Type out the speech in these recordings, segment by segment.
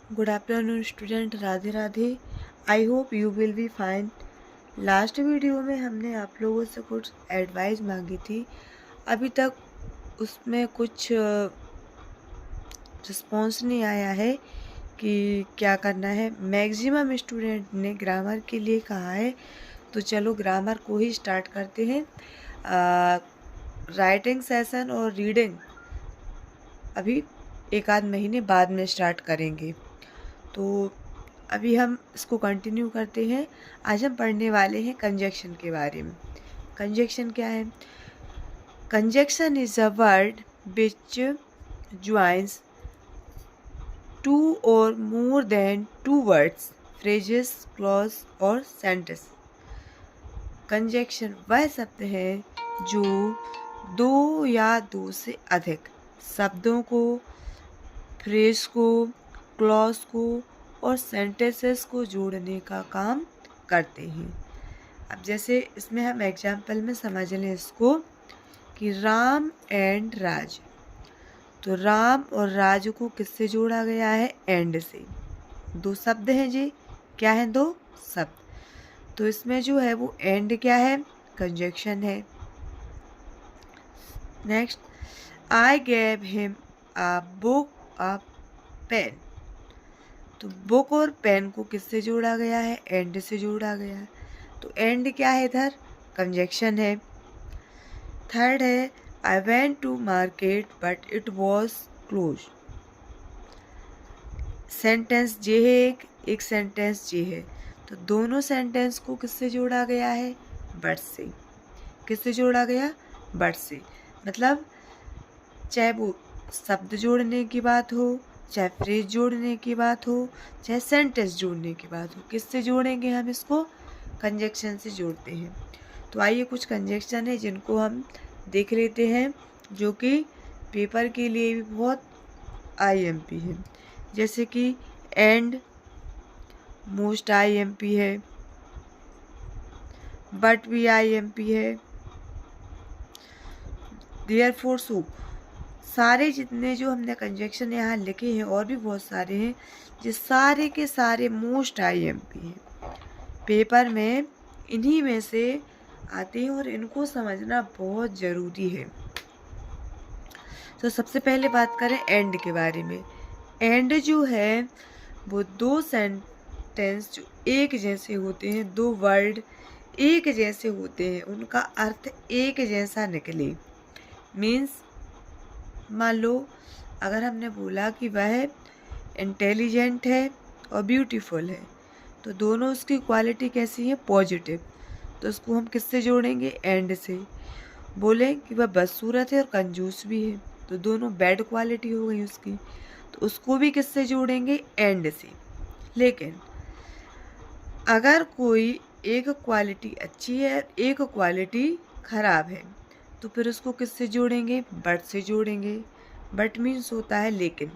Good afternoon student, Radhe Radhe. I hope you will be fine. Last video में हमने आप लोगों से कुछ एडवाइस मांगी थी। अभी तक उसमें कुछ रिस्पॉन्स नहीं आया है कि क्या करना है। मैक्सिमम स्टूडेंट ने ग्रामर के लिए कहा है, तो चलो ग्रामर को ही स्टार्ट करते हैं। राइटिंग सेशन और रीडिंग अभी एक आध महीने बाद में स्टार्ट करेंगे। तो अभी हम इसको कंटिन्यू करते हैं। आज हम पढ़ने वाले हैं कंजक्शन के बारे में। कंजक्शन क्या है? Conjunction is a word which joins two और more than two words, phrases, clause और सेंटेंस। कंजक्शन वह शब्द है जो दो या दो से अधिक शब्दों को, फ्रेज को, क्लॉज को और सेंटेंसेस को जोड़ने का काम करते हैं। अब जैसे इसमें हम एग्जाम्पल में समझ लें इसको कि राम एंड राज। तो राम और राज को किससे जोड़ा गया है? एंड से। दो शब्द हैं जी। क्या हैं? दो शब्द। तो इसमें जो है वो एंड क्या है? कंजक्शन है। Next, I gave him a book a pen. तो बुक और पेन को किससे जोड़ा गया है? एंड से जोड़ा गया है। तो एंड क्या है इधर? कंजक्शन है। थर्ड है, I went to market but it was close. Sentence जे है, एक सेंटेंस जे है। तो दोनों सेंटेंस को किससे जोड़ा गया है? बट से। किससे जोड़ा गया? बट से। मतलब चाहे वो शब्द जोड़ने की बात हो, चाहे फ्रेज जोड़ने की बात हो, चाहे सेंटेंस जोड़ने की बात हो, किससे जोड़ेंगे हम इसको? कंजक्शन से जोड़ते हैं। तो आइए कुछ कंजक्शन है जिनको हम देख लेते हैं, जो कि पेपर के लिए भी बहुत आईएमपी है। जैसे कि एंड मोस्ट आईएमपी है, बट भी आईएमपी है, देयरफॉर सो। सारे जितने जो हमने कंजक्शन यहाँ लिखे हैं और भी बहुत सारे हैं, जो सारे के सारे मोस्ट आईएमपी हैं। पेपर में इन्हीं में से आते हैं और इनको समझना बहुत ज़रूरी है। तो सबसे पहले बात करें एंड के बारे में। एंड जो है वो दो सेंटेंस जो एक जैसे होते हैं, दो वर्ड एक जैसे होते हैं, उनका अर्थ एक जैसा निकले। मीन्स मान लो अगर हमने बोला कि वह इंटेलिजेंट है और ब्यूटीफुल है, तो दोनों उसकी क्वालिटी कैसी है? पॉजिटिव। तो उसको हम किससे जोड़ेंगे? एंड से। बोले कि वह बदसूरत है और कंजूस भी है, तो दोनों बैड क्वालिटी हो गई उसकी, तो उसको भी किससे जोड़ेंगे? एंड से। लेकिन अगर कोई एक क्वालिटी अच्छी है, एक क्वालिटी खराब है, तो फिर उसको किससे जोड़ेंगे? बट से जोड़ेंगे। बट मीन्स होता है लेकिन।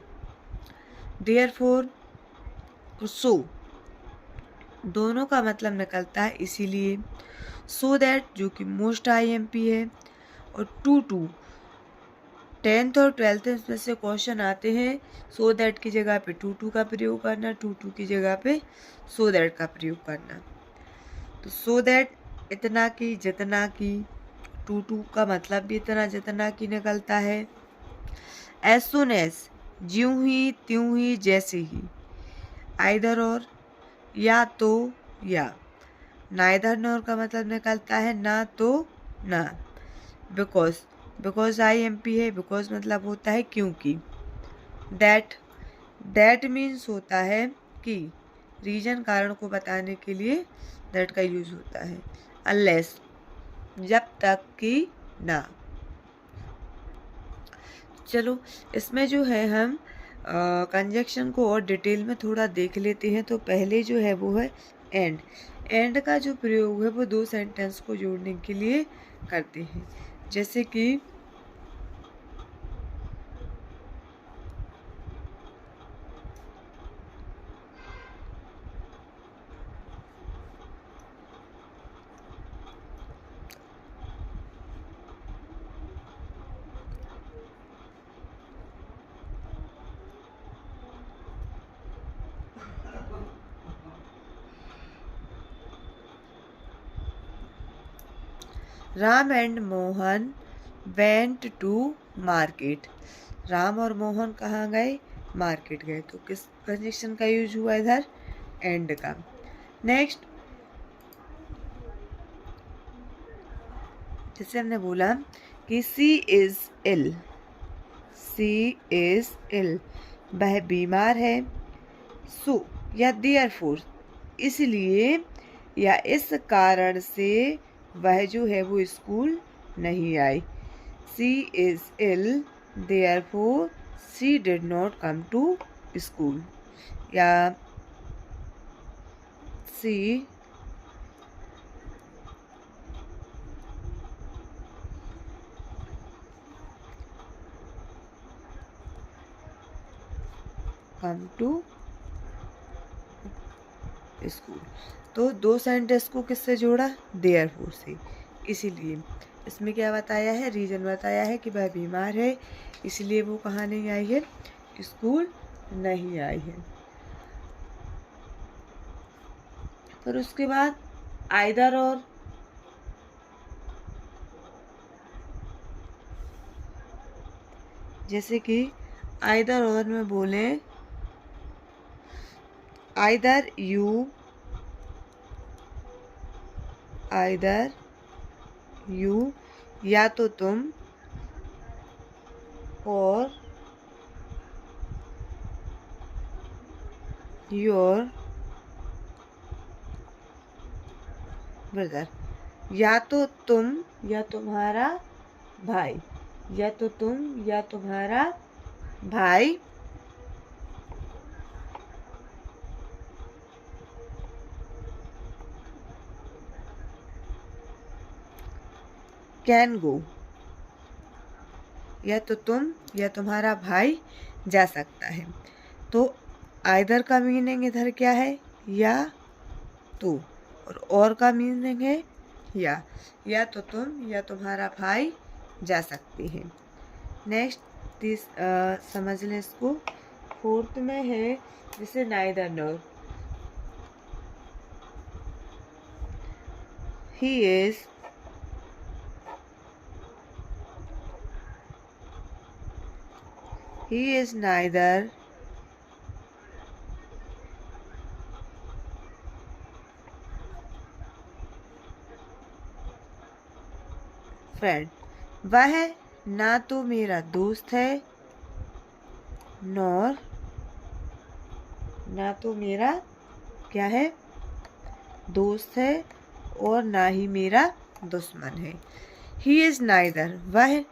देयरफॉर, सो, दोनों का मतलब निकलता है इसीलिए। सो दैट जो कि मोस्ट आईएमपी है, और टू 10th और 12th में से क्वेश्चन आते हैं, सो दैट की जगह पे टू का प्रयोग करना, टू की जगह पे सो दैट का प्रयोग करना। तो सो दैट इतना की, जितना की। टू का मतलब भी इतना जितना की निकलता है। एज सुन एज, ज्यों ही त्यों ही, जैसे ही। आइदर और, या तो या। नाइदर नॉर का मतलब निकलता है ना तो ना। बिकॉज, बिकॉज आईएमपी है, बिकॉज मतलब होता है क्योंकि। दैट, दैट मीन्स होता है कि, रीजन कारण को बताने के लिए दैट का यूज होता है। अनलेस, जब तक कि ना। चलो इसमें जो है हम कंजक्शन को और डिटेल में थोड़ा देख लेते हैं। तो पहले जो है वो है एंड। एंड का जो प्रयोग है वो दो सेंटेंस को जोड़ने के लिए करते हैं। जैसे कि Ram and Mohan went to market. Ram और मोहन कहाँ गए? मार्केट गए। तो किस कंजक्शन का यूज हुआ इधर? एंड का। नेक्स्ट, जैसे हमने बोला कि सी इज इल, सी इज इल, वह बीमार है। सो या देयरफॉर, इसलिए या इस कारण से वह जो है वो स्कूल नहीं आई। She is ill therefore she did not come to school, या सी कम टू स्कूल। तो दो सेंटेंस को किससे जोड़ा? देयरफॉर से। इसीलिए इसमें क्या बताया है? रीजन बताया है कि वह बीमार है, इसलिए वो कहाँ नहीं आई है? स्कूल नहीं आई है। फिर उसके बाद आइदर और, जैसे कि आइदर और में बोले आइदर यू, आइदर यू, या तो तुम, और योर ब्रदर, या तो तुम या तुम्हारा भाई, या तो तुम या तुम्हारा भाई कैन गो, या तो तुम या तुम्हारा भाई जा सकता है। तो आइदर का मीनिंग इधर क्या है? या तो, और का मीनिंग है या तो तुम या तुम्हारा भाई जा सकती है। नेक्स्ट समझ लें इसको। फोर्थ में है जैसे neither nor, he is neither friend, वह ना तो मेरा दोस्त है, नॉर, ना तो मेरा क्या है? दोस्त है, और ना ही मेरा दुश्मन है। ही इज नाइदर, वह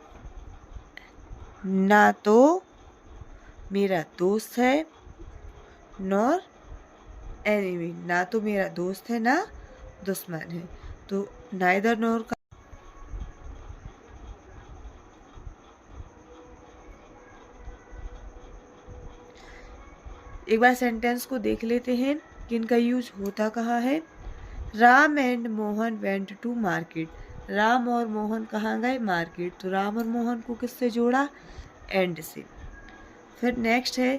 ना तो मेरा दोस्त है, नॉर एनिमी, ना तो मेरा दोस्त है ना दुश्मन है। तो नाइदर नॉर का एक बार सेंटेंस को देख लेते हैं कि इनका यूज होता कहाँ है। Ram and Mohan went to market. Ram और मोहन कहाँ गए? मार्केट। तो राम और मोहन को किससे जोड़ा? एंड से। फिर नेक्स्ट है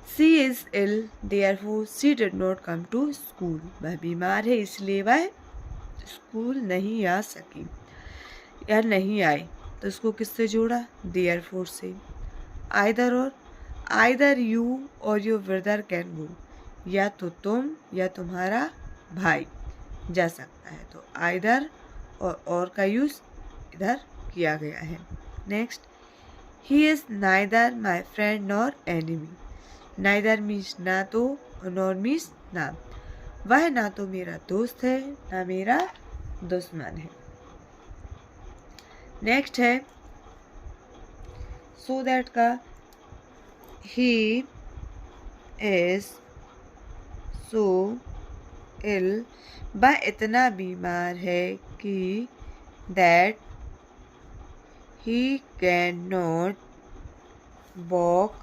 she is ill therefore she did not come to school. वह बीमार है इसलिए वह स्कूल नहीं आ सकी या नहीं आई। तो उसको किससे जोड़ा? देयरफॉर से। आइदर और, आइदर यू और योर ब्रदर कैन गो, या तो तुम या तुम्हारा भाई जा सकता है। तो आइदर और का यूज इधर किया गया है। Next, he is neither my friend nor enemy. Neither means ना तो, और नॉर मीन्स ना। वह ना तो मेरा दोस्त है ना मेरा दुश्मन है। नेक्स्ट है सो दैट का, ही इज सो इल, वह इतना बीमार है कि that he can not walk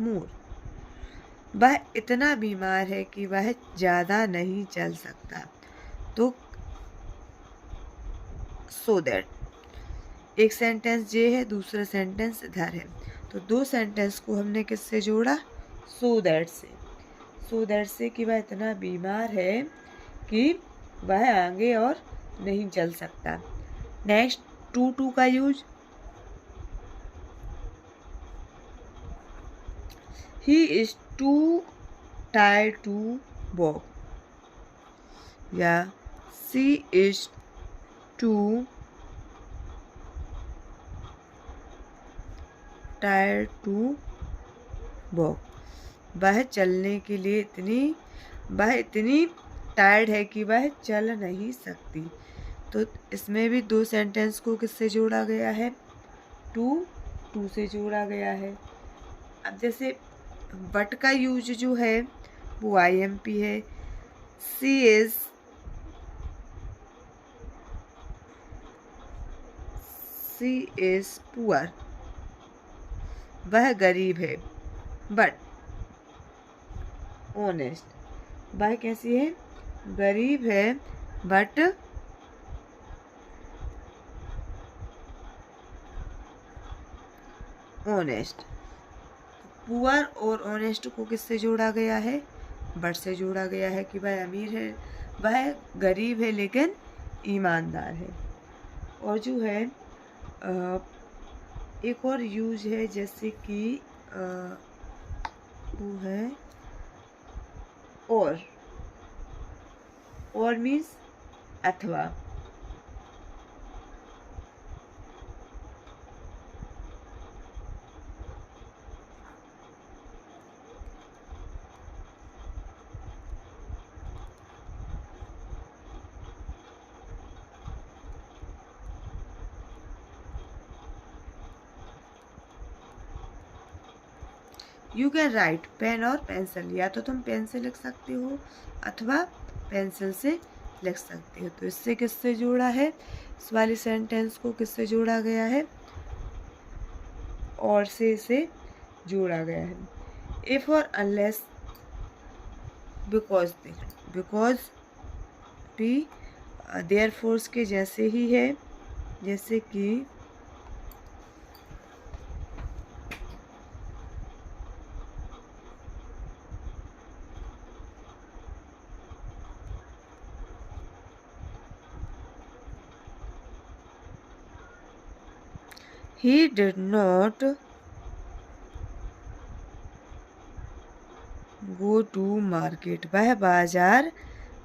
more. वह इतना बीमार है कि वह ज़्यादा नहीं चल सकता। तो सो दैट एक सेंटेंस ये है, दूसरा सेंटेंस इधर है। तो दो सेंटेंस को हमने किससे जोड़ा? सो दैट से। सो दैट से कि वह इतना बीमार है कि वह आगे और नहीं चल सकता। नेक्स्ट टू का use, he is too tired to walk, या she is too tired to walk. वह चलने के लिए इतनी टायर्ड है कि वह चल नहीं सकती। तो इसमें भी दो सेंटेंस को किससे जोड़ा गया है? टू से जोड़ा गया है। अब जैसे बट का यूज जो है वो IMP है। सी इज पुअर, वह गरीब है। बट ऑनेस्ट, वह कैसी है? गरीब है बट ऑनेस्ट। पुअर और ऑनेस्ट को किससे जोड़ा गया है? बट से जोड़ा गया है कि वह अमीर है, वह गरीब है लेकिन ईमानदार है। और जो है एक और यूज है, जैसे कि वो है और मीन्स अथवा। यू कैन राइट पेन और पेंसिल, या तो तुम पेन से लिख सकते हो अथवा पेंसिल से लिख सकते हो। तो इससे किससे जोड़ा है? इस वाली सेंटेंस को किससे जोड़ा गया है? और से जोड़ा गया है। इफ और अनलेस, बिकॉज भी देयर फोर्स के जैसे ही है, जैसे कि he did not go to market, वह बाजार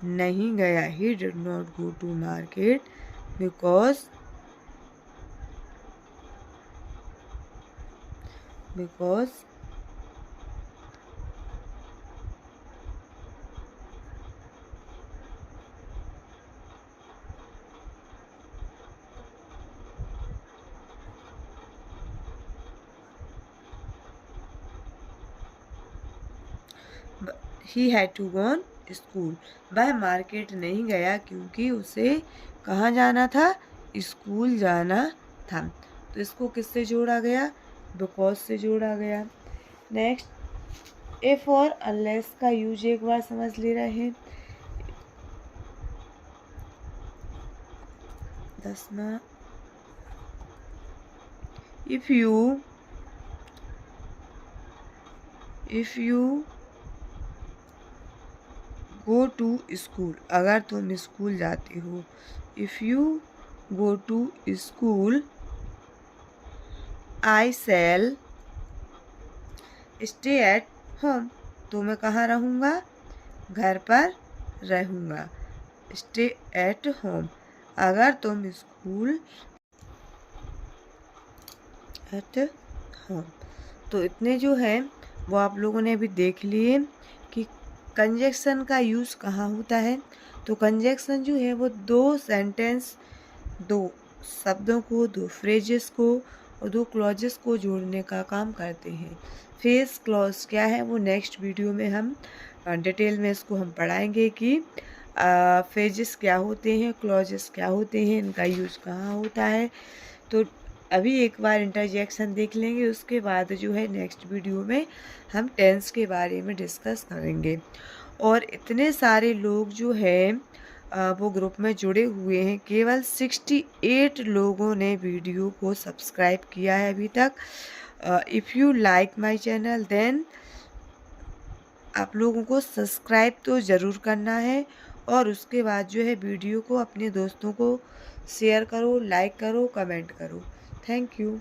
नहीं गया। he did not go to market because he had to go on school, वह मार्केट नहीं गया क्योंकि उसे कहाँ जाना था? स्कूल जाना था। तो इसको किससे जोड़ा गया? बिकॉज से जोड़ा गया। नेक्स्ट इफ और अनलेस का यूज एक बार समझ ले रहे हैं। 10वां, if you go to school, अगर तुम स्कूल जाते हो। If you go to school I shall stay at home, तो मैं कहाँ रहूँगा? घर पर रहूँगा। स्टे एट होम, अगर तुम स्कूल एट होम। तो इतने जो है वो आप लोगों ने अभी देख लिए कि कंजक्शन का यूज़ कहाँ होता है। तो कंजक्शन जो है वो दो शब्दों को, दो फ्रेजेस को और दो क्लॉजेस को जोड़ने का काम करते हैं। फेस क्लॉज क्या है वो नेक्स्ट वीडियो में हम डिटेल में इसको हम पढ़ाएंगे कि फ्रेजेस क्या होते हैं, क्लॉजेस क्या होते हैं, इनका यूज़ कहाँ होता है। तो अभी एक बार इंटरजेक्शन देख लेंगे, उसके बाद जो है नेक्स्ट वीडियो में हम टेंस के बारे में डिस्कस करेंगे। और इतने सारे लोग जो है वो ग्रुप में जुड़े हुए हैं। केवल 68 लोगों ने वीडियो को सब्सक्राइब किया है अभी तक। If you like my channel then आप लोगों को सब्सक्राइब तो ज़रूर करना है और उसके बाद जो है वीडियो को अपने दोस्तों को शेयर करो, लाइक करो, कमेंट करो। Thank you.